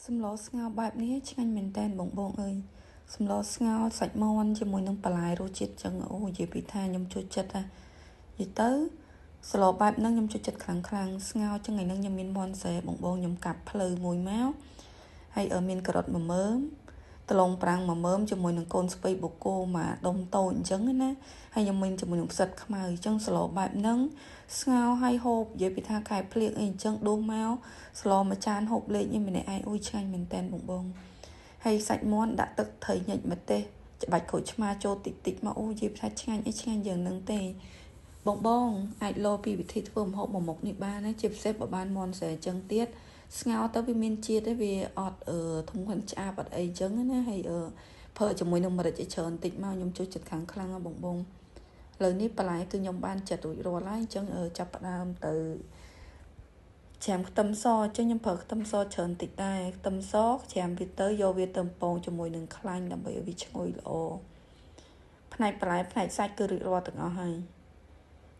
សម្លស្ងោរបែបនេះឆ្ងាញ់មែនតើបងអើយសម្លស្ងោរសាច់មាន់ជាមួយនឹងបន្លែរសជាតិចឹងអូនិយាយពីថាខ្ញុំចូលចិត្តណានិយាយទៅស្លបែបហ្នឹងខ្ញុំចូលចិត្តខ្លាំងស្ងោរចឹងថ្ងៃហ្នឹងខ្ញុំមានមាន់ស្រែបងខ្ញុំកាប់ភ្លៅមួយមកហើយមានការ៉ុត1មើមដលងប្រាំង1មើមជាមួយនឹងកូនស្ពៃបូកូមកដុំតូចអញ្ចឹងណាហើយខ្ញុំមានជាមួយនឹងផ្សិតខ្មៅអញ្ចឹងស្លបែបហ្នឹងស្ងោរហើយហូបនិយាយពីថាកែភ្លៀកអីអញ្ចឹងដួសមកស្លមួយចានហូបលេងនេះម្នាក់ឯងអូយឆ្ងាញ់មែនតើបងហើយសាច់មាន់ដាក់ទឹកត្រីញិចម្ទេសច្បាច់ក្រូចឆ្មាចូលតិចមកអូនិយាយថាឆ្ងាញ់អីឆ្ងាញ់យ៉ាងហ្នឹងទេបងអាចលោពីវិធីធ្វើម្ហូបមួយមុខនេះបានណាជាពិសេសបើបានមាន់ស្រែអញ្ចឹងទៀតស្ងោរទៅវាមានជាតិទេវាអត់ធំខានឆ្អាបអត់អីអញ្ចឹងណាហើយប្រើជាមួយនឹងម្រេចឲ្យច្រើនតិចមកខ្ញុំចូលចិត្តខ្លាំងបងលើនេះបន្លែគឺខ្ញុំបានចាត់រួចរាល់ហើយអញ្ចឹងចាប់ផ្ដើមទៅច្រាមខ្ទឹមសអញ្ចឹងខ្ញុំប្រើខ្ទឹមសច្រើនតិចដែរខ្ទឹមសច្រាមវាទៅយកវាទៅពងជាមួយនឹងខ្លាញ់ដើម្បីឲ្យវាឈ្ងុយល្អផ្នែកបន្លែផ្នែកសាច់គឺរួចរាល់ទាំងអស់ហើយ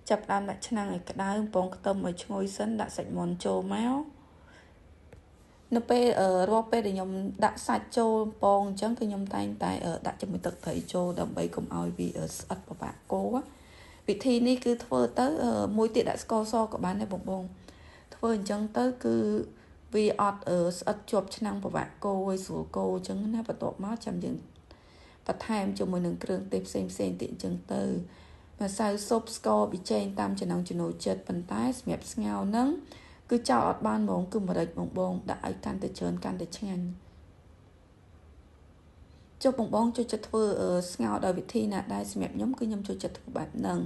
ចាប់ដើមដាក់ឆ្នាំងឲ្យក្តៅពងខ្ទឹមឲ្យឈ្ងុយសិនដាក់សាច់មាន់ចូលមកនៅពេលរាល់ពេលដែលខ្ញុំដាក់សាច់ចូលពងអញ្ចឹងគឺខ្ញុំតែងតែដាក់ជាមួយទឹកត្រីចូលដើម្បីកុំឲ្យវាស្អិតពិបាកកូរវិធីនេះគឺធ្វើទៅមួយទៀតដាក់ស្ករសក៏បានដែរបងធ្វើអញ្ចឹងទៅគឺវាអត់ស្អិតជាប់ឆ្នាំងពិបាកកូរឲ្យស្រួលកូរអញ្ចឹងណាបន្ទាប់មកចាំយើងបន្ថែមជាមួយនឹងគ្រឿងទេសផ្សេងទៀតអញ្ចឹងទៅម្សៅស៊ុបស្ករវាចេញតាមចំណង់ចំណូលចិត្តប៉ុន្តែសម្រាប់ស្ងោរហ្នឹងគឺចោលអត់បានហ្មងគឺម្រេចបងដាក់ឲ្យកាន់តែច្រើនកាន់តែឆ្ងាញ់ចុះបងចូលចិត្តធ្វើស្ងោរដោយវិធីណាដែរសម្រាប់ខ្ញុំគឺខ្ញុំចូលចិត្តធ្វើបែបហ្នឹង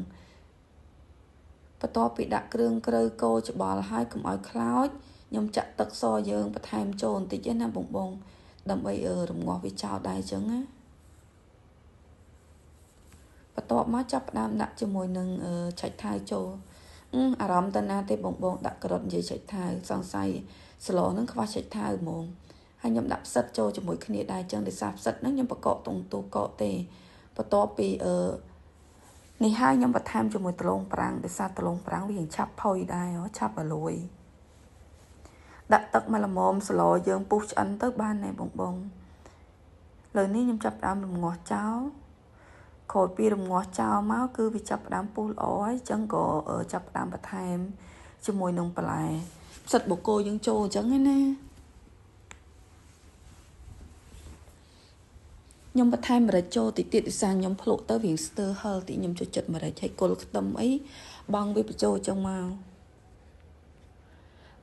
បន្ទាប់ពីដាក់គ្រឿងក្រូវកូរច្បល់ហើយកុំឲ្យខ្លោចខ្ញុំចាក់ទឹកសយើងបន្ថែមចូលបន្តិចណាបងដើម្បីរងាស់វាចោលដែរអញ្ចឹងណាបន្ទាប់មកចាប់ផ្ដើមដាក់ជាមួយនឹងឆៃថាវចូលអារម្មណ៍ទៅណាទេបងដាក់ការ៉ុតនិយាយឆៃថាវសង្ស័យស្លហ្នឹងខ្វះឆៃថាវហ្មងហើយខ្ញុំដាក់ផ្សិតចូលជាមួយគ្នាដែរអញ្ចឹងដោយសារផ្សិតហ្នឹងខ្ញុំបកកតុងទូកកទេបន្ទាប់ពីនេះហើយខ្ញុំបន្ថែមជាមួយដលងប្រាំងដោយសារដលងប្រាំងវាឆាប់ផុយដែរឆាប់រលួយដាក់ទឹកមកល្មមស្លយើងពុះឆ្អិនទៅបានដែរបងលើនេះខ្ញុំចាប់ផ្ដើមរងាស់ចោលក្រោយពីរងាស់ចោលមកគឺវាចាប់ផ្ដើមពុះល្អហើយអញ្ចឹងក៏ចាប់ផ្ដើមបន្ថែមជាមួយនឹងបន្លែផ្សិតបូកូយើងចូលអញ្ចឹងណាខ្ញុំបន្ថែមម្រេចចូលតិចទៀតដោយសារខ្ញុំភ្លក់ទៅវាស្ទើរហឹលតិចខ្ញុំចូលចិត្តម្រេចឲ្យគល់ខ្ទឹមអីបងវាបញ្ចូលអញ្ចឹងមក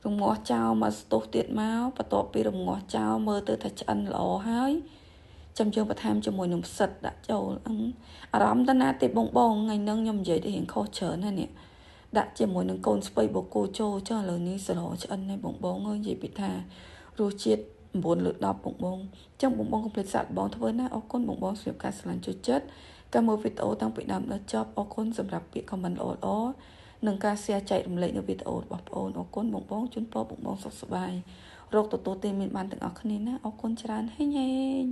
រងាស់ចោលមកស្ទុះទៀតមកបន្ទាប់ពីរងាស់ចោលមើលទៅថាឆ្អិនល្អហើយចាំយើងបន្ថែមជាមួយនឹងផ្សិតដាក់ចូលអារម្មណ៍ទៅណាទេបងថ្ងៃហ្នឹងខ្ញុំនិយាយទៅរៀងខុសច្រើនណានេះដាក់ជាមួយនឹងកូនស្ពៃបូកូចូលចុះឥឡូវនេះស្លោឆ្អិនណាបងអើយនិយាយពីថារសជាតិ9 លើ 10បងចឹងបងកុំភ្លេចសាកបងធ្វើណាអរគុណបងសម្រាប់ការស្រឡាញ់ជួយចិត្តការមើលវីដេអូតាំងពីដើមដល់ចប់អរគុណសម្រាប់ពាក្យ comment ល្អនិងការ share ចែករំលែកនៅវីដេអូរបស់បងអរគុណបងជូនពរបងសុខសប្បាយរកទទួលទានមានបានទាំងអស់គ្នាណាអរគុណច្រើនហេង